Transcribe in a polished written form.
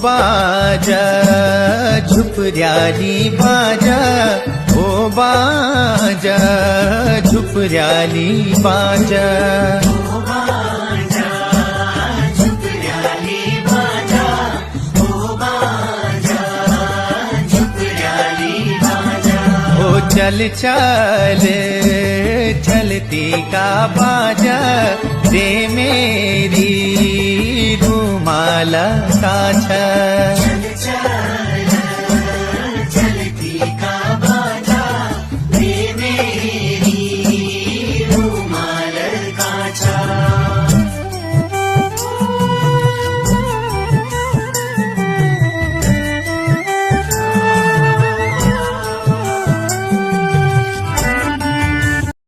बाजा झुपऱ्याली बाजा, ओ बाजा झुपऱ्याली बाजा। चल चल चलती का बाजा, दे मेरी रूमाल का छा।